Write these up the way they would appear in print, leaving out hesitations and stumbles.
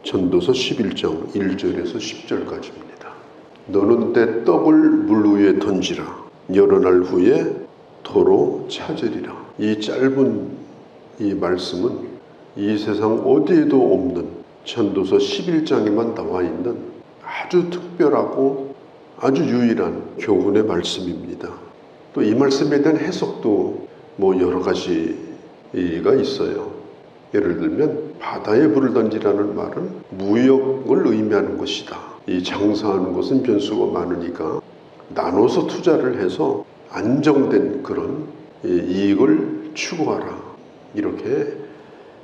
전도서 11장 1절에서 10절까지입니다. 너는 내 떡을 물 위에 던지라. 여러 날 후에 도로 찾으리라. 이 짧은 이 말씀은 이 세상 어디에도 없는 전도서 11장에만 나와 있는 아주 특별하고 아주 유일한 교훈의 말씀입니다. 또 이 말씀에 대한 해석도 여러 가지가 있어요. 예를 들면 바다에 불을 던지라는 말은 무역을 의미하는 것이다. 이 장사하는 것은 변수가 많으니까 나눠서 투자를 해서 안정된 그런 이익을 추구하라. 이렇게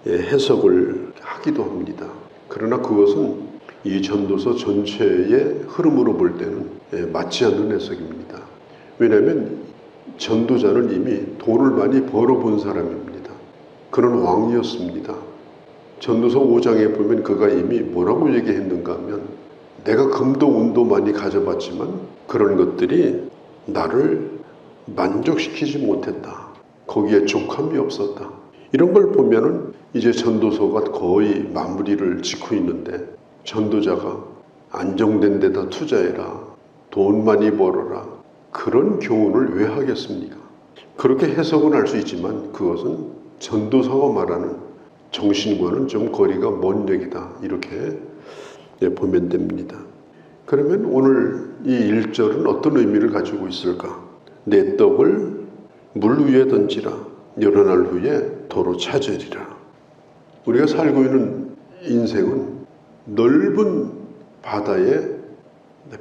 해석을 하기도 합니다. 그러나 그것은 이 전도서 전체의 흐름으로 볼 때는 맞지 않는 해석입니다. 왜냐하면 전도자는 이미 돈을 많이 벌어본 사람입니다. 그는 왕이었습니다. 전도서 5장에 보면 그가 이미 뭐라고 얘기했는가 하면 내가 금도 은도 많이 가져봤지만 그런 것들이 나를 만족시키지 못했다. 거기에 족함이 없었다. 이런 걸 보면은 이제 전도서가 거의 마무리를 짓고 있는데 전도자가 안정된 데다 투자해라. 돈 많이 벌어라. 그런 교훈을 왜 하겠습니까? 그렇게 해석은 할 수 있지만 그것은 전도서가 말하는 정신과는 좀 거리가 먼 얘기다. 이렇게 보면 됩니다. 그러면 오늘 이 1절은 어떤 의미를 가지고 있을까? 내 떡을 물 위에 던지라. 여러 날 후에 도로 찾으리라. 우리가 살고 있는 인생은 넓은 바다에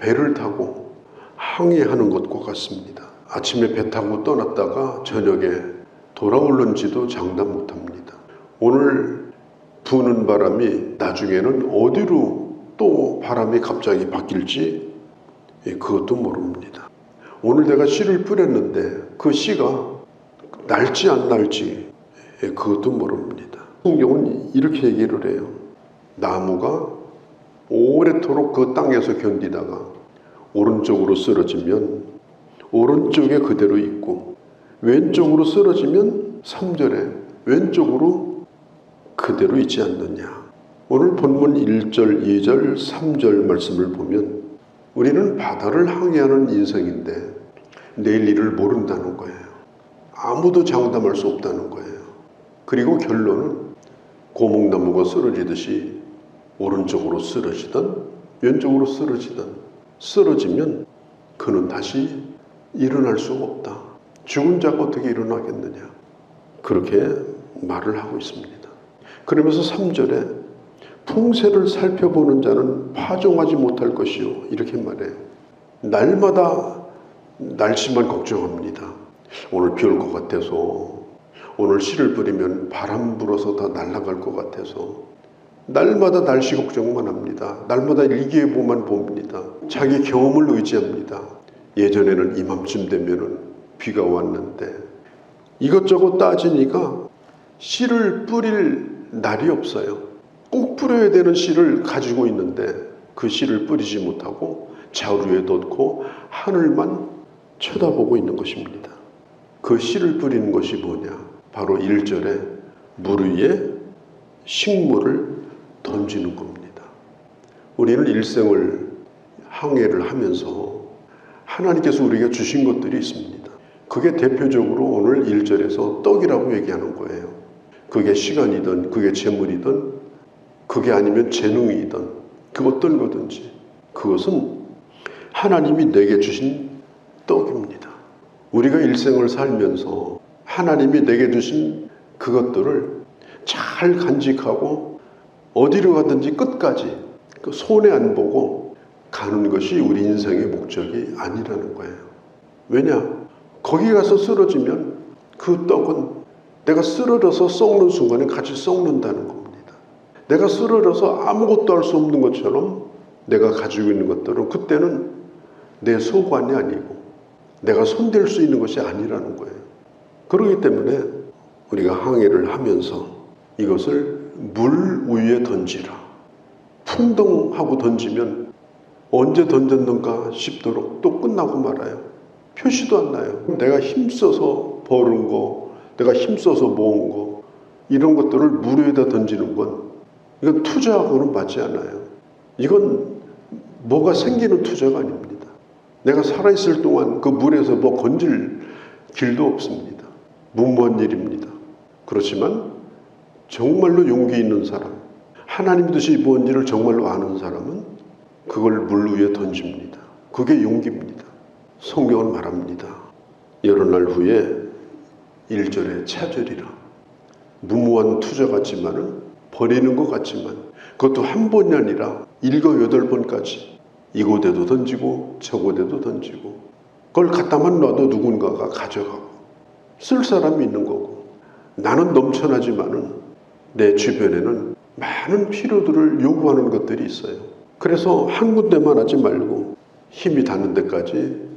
배를 타고 항해하는 것과 같습니다. 아침에 배 타고 떠났다가 저녁에 돌아올는지도 장담 못합니다. 오늘 부는 바람이 나중에는 어디로 또 바람이 갑자기 바뀔지 그것도 모릅니다. 오늘 내가 씨를 뿌렸는데 그 씨가 날지 안 날지 그것도 모릅니다. 성경은 이렇게 얘기를 해요. 나무가 오래도록 그 땅에서 견디다가 오른쪽으로 쓰러지면 오른쪽에 그대로 있고 왼쪽으로 쓰러지면 3절에 왼쪽으로 그대로 있지 않느냐. 오늘 본문 1절, 2절, 3절 말씀을 보면 우리는 바다를 항해하는 인생인데 내일 일을 모른다는 거예요. 아무도 장담할 수 없다는 거예요. 그리고 결론은 고목나무가 쓰러지듯이 오른쪽으로 쓰러지든 왼쪽으로 쓰러지든 쓰러지면 그는 다시 일어날 수가 없다. 죽은 자가 어떻게 일어나겠느냐. 그렇게 말을 하고 있습니다. 그러면서 3절에 풍세를 살펴보는 자는 파종하지 못할 것이요. 이렇게 말해요. 날마다 날씨만 걱정합니다. 오늘 비 올 것 같아서, 오늘 씨를 뿌리면 바람 불어서 다 날아갈 것 같아서 날마다 날씨 걱정만 합니다. 날마다 일기예보만 봅니다. 자기 경험을 의지합니다. 예전에는 이맘쯤 되면은 비가 왔는데 이것저것 따지니까 씨를 뿌릴 날이 없어요. 꼭 뿌려야 되는 씨를 가지고 있는데 그 씨를 뿌리지 못하고 자루에 넣고 하늘만 쳐다보고 있는 것입니다. 그 씨를 뿌리는 것이 뭐냐? 바로 1절에 물 위에 식물을 던지는 겁니다. 우리는 일생을 항해를 하면서 하나님께서 우리에게 주신 것들이 있습니다. 그게 대표적으로 오늘 1절에서 떡이라고 얘기하는 거예요. 그게 시간이든 그게 재물이든 그게 아니면 재능이든 그 어떤 거든지 그것은 하나님이 내게 주신 떡입니다. 우리가 일생을 살면서 하나님이 내게 주신 그것들을 잘 간직하고 어디로 가든지 끝까지 그 손해 안 보고 가는 것이 우리 인생의 목적이 아니라는 거예요. 왜냐? 거기 가서 쓰러지면 그 떡은 내가 쓰러져서 썩는 순간에 같이 썩는다는 겁니다. 내가 쓰러져서 아무것도 할 수 없는 것처럼 내가 가지고 있는 것들은 그때는 내 소관이 아니고 내가 손댈 수 있는 것이 아니라는 거예요. 그렇기 때문에 우리가 항해를 하면서 이것을 물 위에 던지라. 풍덩하고 던지면 언제 던졌는가 싶도록 또 끝나고 말아요. 표시도 안 나요. 내가 힘써서 버는 거, 내가 힘써서 모은 거, 이런 것들을 물 위에다 던지는 건 이건 투자하고는 맞지 않아요. 이건 뭐가 생기는 투자가 아닙니다. 내가 살아있을 동안 그 물에서 뭐 건질 길도 없습니다. 무모한 일입니다. 그렇지만 정말로 용기 있는 사람, 하나님 뜻이 뭔지를 정말로 아는 사람은 그걸 물 위에 던집니다. 그게 용기입니다. 성경은 말합니다. 여러 날 후에 1절에 찾으리라. 무모한 투자 같지만은 버리는 것 같지만 그것도 한 번이 아니라 7, 8번까지 이곳에도 던지고 저곳에도 던지고 그걸 갖다만 놔도 누군가가 가져가고 쓸 사람이 있는 거고 나는 넘쳐나지만은 내 주변에는 많은 필요들을 요구하는 것들이 있어요. 그래서 한 군데만 하지 말고 힘이 닿는 데까지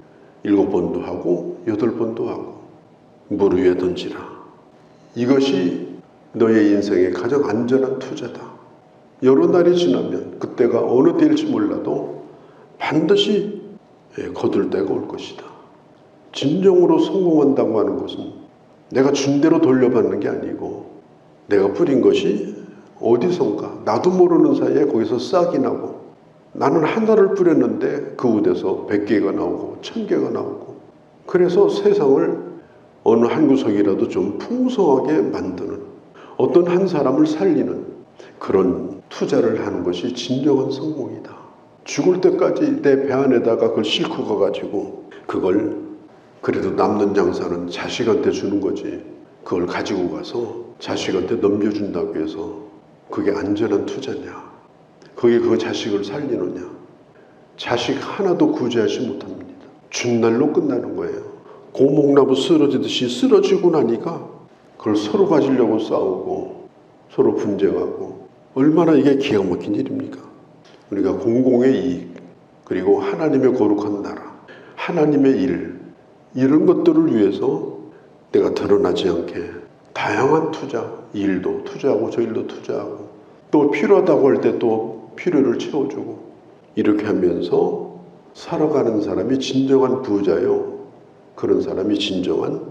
7번도 하고 8번도 하고 물 위에 던지라. 이것이 너의 인생의 가장 안전한 투자다. 여러 날이 지나면 그때가 어느 때일지 몰라도 반드시 거둘 때가 올 것이다. 진정으로 성공한다고 하는 것은 내가 준 대로 돌려받는 게 아니고 내가 뿌린 것이 어디선가 나도 모르는 사이에 거기서 싹이 나고 나는 하나를 뿌렸는데 그 ud에서 100개가 나오고 1000개가 나오고 그래서 세상을 어느 한 구석이라도 좀 풍성하게 만드는 어떤 한 사람을 살리는 그런 투자를 하는 것이 진정한 성공이다. 죽을 때까지 내 배 안에다가 그걸 싣고 가가지고 그걸 그래도 남는 장사는 자식한테 주는 거지 그걸 가지고 가서 자식한테 넘겨준다고 해서 그게 안전한 투자냐? 그게 그 자식을 살리느냐? 자식 하나도 구제하지 못합니다. 준 날로 끝나는 거예요. 고목나무 쓰러지듯이 쓰러지고 나니까 그걸 서로 가지려고 싸우고 서로 분쟁하고 얼마나 이게 기가 막힌 일입니까? 우리가 공공의 이익 그리고 하나님의 거룩한 나라 하나님의 일 이런 것들을 위해서 내가 드러나지 않게 다양한 투자 이 일도 투자하고 저 일도 투자하고 또 필요하다고 할 때 또 필요를 채워주고 이렇게 하면서 살아가는 사람이 진정한 부자요. 그런 사람이 진정한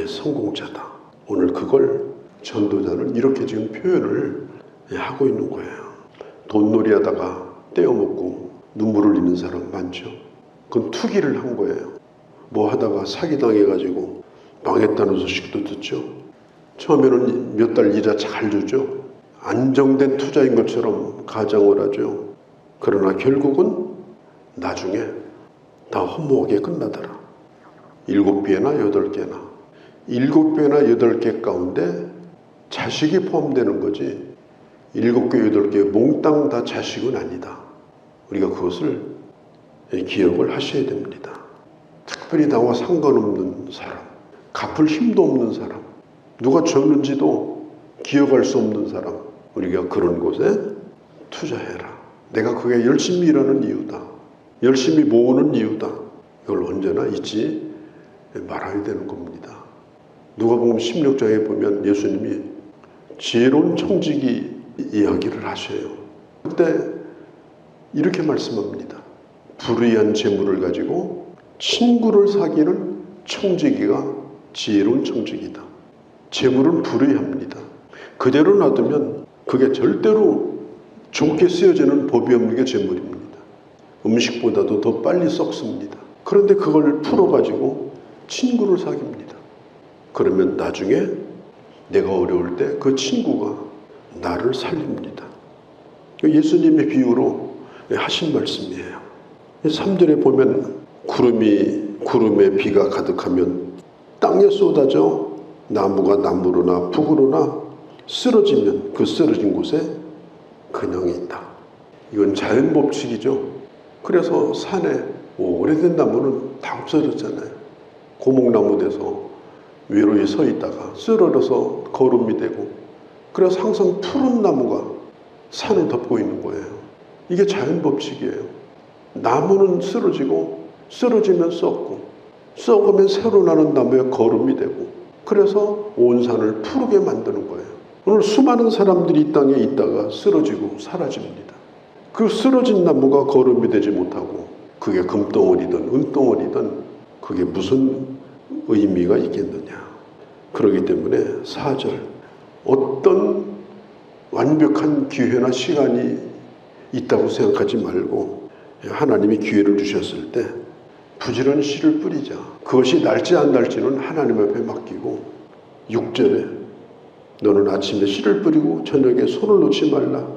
성공자다. 오늘 그걸 전도자는 이렇게 지금 표현을 하고 있는 거예요. 돈놀이 하다가 떼어먹고 눈물을 흘리는 사람 많죠. 그건 투기를 한 거예요. 뭐 하다가 사기당해가지고 망했다는 소식도 듣죠. 처음에는 몇 달 이자 잘 주죠. 안정된 투자인 것처럼 가정을 하죠. 그러나 결국은 나중에 다 허무하게 끝나더라. 7배나 8개나 7배나 8개 가운데 자식이 포함되는 거지 7개 8개 몽땅 다 자식은 아니다. 우리가 그것을 기억을 하셔야 됩니다. 특별히 나와 상관없는 사람, 갚을 힘도 없는 사람, 누가 줬는지도 기억할 수 없는 사람, 우리가 그런 곳에 투자해라. 내가 그게 열심히 일하는 이유다. 열심히 모으는 이유다. 이걸 언제나 잊지 말아야 되는 겁니다. 누가복음 16장에 보면 예수님이 지혜로운 청지기 이야기를 하셔요. 그때 이렇게 말씀합니다. 불의한 재물을 가지고 친구를 사귀는 청지기가 지혜로운 청지기다. 재물은 불의합니다. 그대로 놔두면 그게 절대로 좋게 쓰여지는 법이 없는 게 재물입니다. 음식보다도 더 빨리 썩습니다. 그런데 그걸 풀어가지고 친구를 사깁니다. 그러면 나중에 내가 어려울 때 그 친구가 나를 살립니다. 예수님의 비유로 하신 말씀이에요. 3절에 보면 구름에 비가 가득하면 땅에 쏟아져 나무가 나무로나 북으로나 쓰러지면 그 쓰러진 곳에 근형이 있다. 이건 자연 법칙이죠. 그래서 산에 오래된 나무는 다 없어졌잖아요. 고목나무 돼서 외로이 서 있다가 쓰러져서 거름이 되고 그래서 항상 푸른 나무가 산을 덮고 있는 거예요. 이게 자연 법칙이에요. 나무는 쓰러지고 쓰러지면 썩고 썩으면 새로 나는 나무에 거름이 되고 그래서 온 산을 푸르게 만드는 거예요. 오늘 수많은 사람들이 이 땅에 있다가 쓰러지고 사라집니다. 그 쓰러진 나무가 거름이 되지 못하고 그게 금덩어리든 은덩어리든 그게 무슨 의미가 있겠느냐. 그렇기 때문에 4절 어떤 완벽한 기회나 시간이 있다고 생각하지 말고 하나님이 기회를 주셨을 때 부지런히 씨를 뿌리자. 그것이 날지 안 날지는 하나님 앞에 맡기고 6절에 너는 아침에 씨를 뿌리고 저녁에 손을 놓지 말라.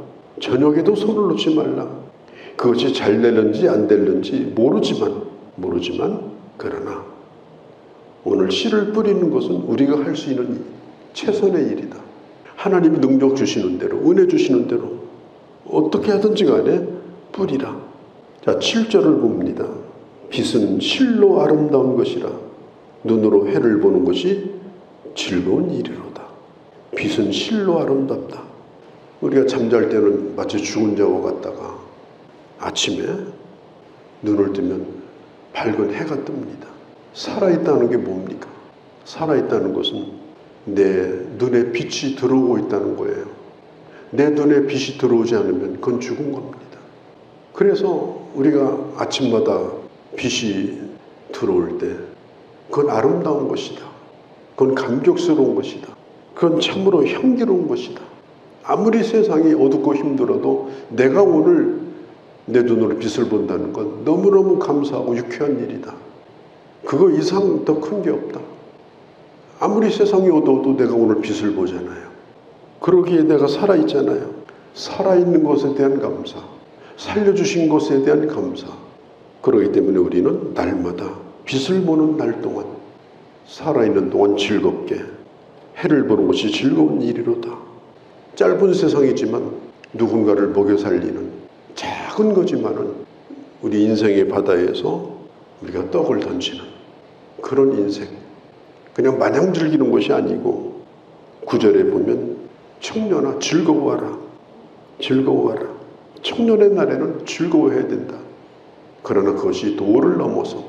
저녁에도 손을 놓지 말라. 그것이 잘 되는지 안 되는지 모르지만 그러나 오늘 씨를 뿌리는 것은 우리가 할 수 있는 최선의 일이다. 하나님이 능력 주시는 대로, 은혜 주시는 대로 어떻게 하든지 간에 뿌리라. 자, 7절을 봅니다. 빛은 실로 아름다운 것이라 눈으로 해를 보는 것이 즐거운 일이로다. 빛은 실로 아름답다. 우리가 잠잘 때는 마치 죽은 자와 같다가 아침에 눈을 뜨면 밝은 해가 뜹니다. 살아있다는 게 뭡니까? 살아있다는 것은 내 눈에 빛이 들어오고 있다는 거예요. 내 눈에 빛이 들어오지 않으면 그건 죽은 겁니다. 그래서 우리가 아침마다 빛이 들어올 때 그건 아름다운 것이다. 그건 감격스러운 것이다. 그건 참으로 향기로운 것이다. 아무리 세상이 어둡고 힘들어도 내가 오늘 내 눈으로 빛을 본다는 건 너무너무 감사하고 유쾌한 일이다. 그거 이상 더 큰 게 없다. 아무리 세상이 어두워도 내가 오늘 빛을 보잖아요. 그러기에 내가 살아있잖아요. 살아있는 것에 대한 감사, 살려주신 것에 대한 감사. 그러기 때문에 우리는 날마다 빛을 보는 날 동안, 살아있는 동안 즐겁게 해를 보는 것이 즐거운 일이로다. 짧은 세상이지만 누군가를 먹여 살리는 작은 거지만은 우리 인생의 바다에서 우리가 떡을 던지는 그런 인생. 그냥 마냥 즐기는 것이 아니고 9절에 보면 청년아 즐거워하라. 즐거워하라. 청년의 날에는 즐거워해야 된다. 그러나 그것이 도를 넘어서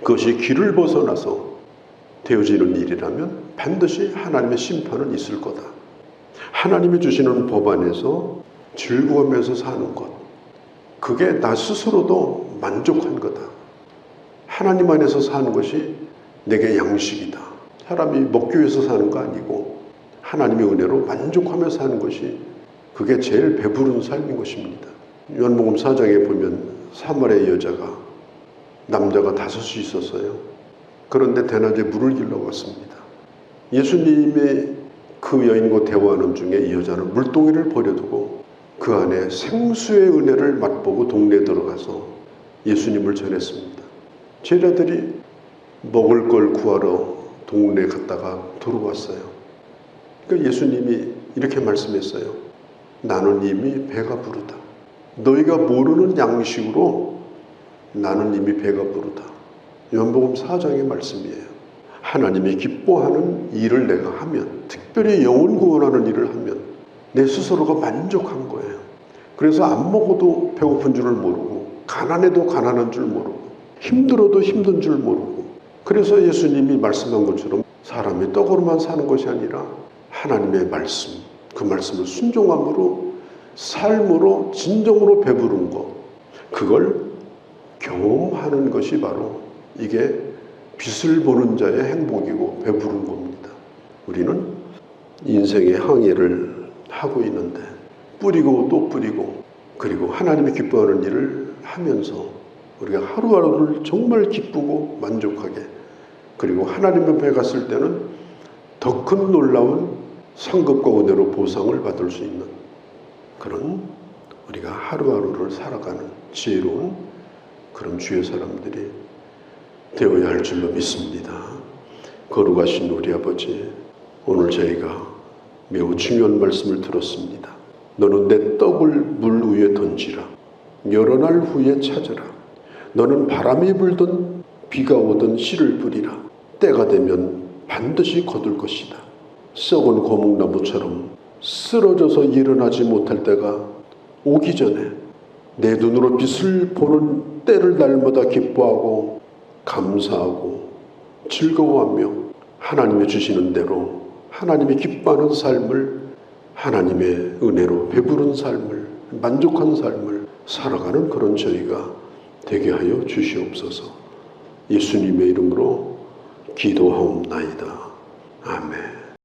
그것이 길을 벗어나서 되어지는 일이라면 반드시 하나님의 심판은 있을 거다. 하나님이 주시는 법 안에서 즐거워하면서 사는 것, 그게 나 스스로도 만족한 거다. 하나님 안에서 사는 것이 내게 양식이다. 사람이 먹기 위해서 사는 거 아니고 하나님의 은혜로 만족하며 사는 것이 그게 제일 배부른 삶인 것입니다. 요한복음 4장에 보면 사마리아 여자가 남자가 5이 있었어요. 그런데 대낮에 물을 길러 갔습니다. 예수님의 그 여인과 대화하는 중에 이 여자는 물동이를 버려두고 그 안에 생수의 은혜를 맛보고 동네에 들어가서 예수님을 전했습니다. 제자들이 먹을 걸 구하러 동네에 갔다가 돌아왔어요. 그러니까 예수님이 이렇게 말씀했어요. 나는 이미 배가 부르다. 너희가 모르는 양식으로 나는 이미 배가 부르다. 요한복음 4장의 말씀이에요. 하나님이 기뻐하는 일을 내가 하면, 특별히 영혼 구원하는 일을 하면 내 스스로가 만족한 거예요. 그래서 안 먹어도 배고픈 줄을 모르고, 가난해도 가난한 줄 모르고, 힘들어도 힘든 줄 모르고. 그래서 예수님이 말씀한 것처럼 사람이 떡으로만 사는 것이 아니라 하나님의 말씀, 그 말씀을 순종함으로, 삶으로, 진정으로 배부른 것, 그걸 경험하는 것이 바로 이게 빛을 보는 자의 행복이고 배부른 겁니다. 우리는 인생의 항해를 하고 있는데 뿌리고 또 뿌리고, 그리고 하나님이 기뻐하는 일을 하면서 우리가 하루하루를 정말 기쁘고 만족하게, 그리고 하나님 앞에 갔을 때는 더 큰 놀라운 상급과 은혜로 보상을 받을 수 있는 그런, 우리가 하루하루를 살아가는 지혜로운 그런 주의 사람들이 되어야 할 줄로 믿습니다. 거룩하신 우리 아버지, 오늘 저희가 매우 중요한 말씀을 들었습니다. 너는 내 떡을 물 위에 던지라. 여러 날 후에 찾으라. 너는 바람이 불든 비가 오든 씨를 뿌리라. 때가 되면 반드시 거둘 것이다. 썩은 고목나무처럼 쓰러져서 일어나지 못할 때가 오기 전에 내 눈으로 빛을 보는 때를 날마다 기뻐하고 감사하고 즐거워하며 하나님이 주시는 대로 하나님이 기뻐하는 삶을, 하나님의 은혜로 배부른 삶을, 만족한 삶을 살아가는 그런 저희가 되게 하여 주시옵소서. 예수님의 이름으로 기도하옵나이다. 아멘.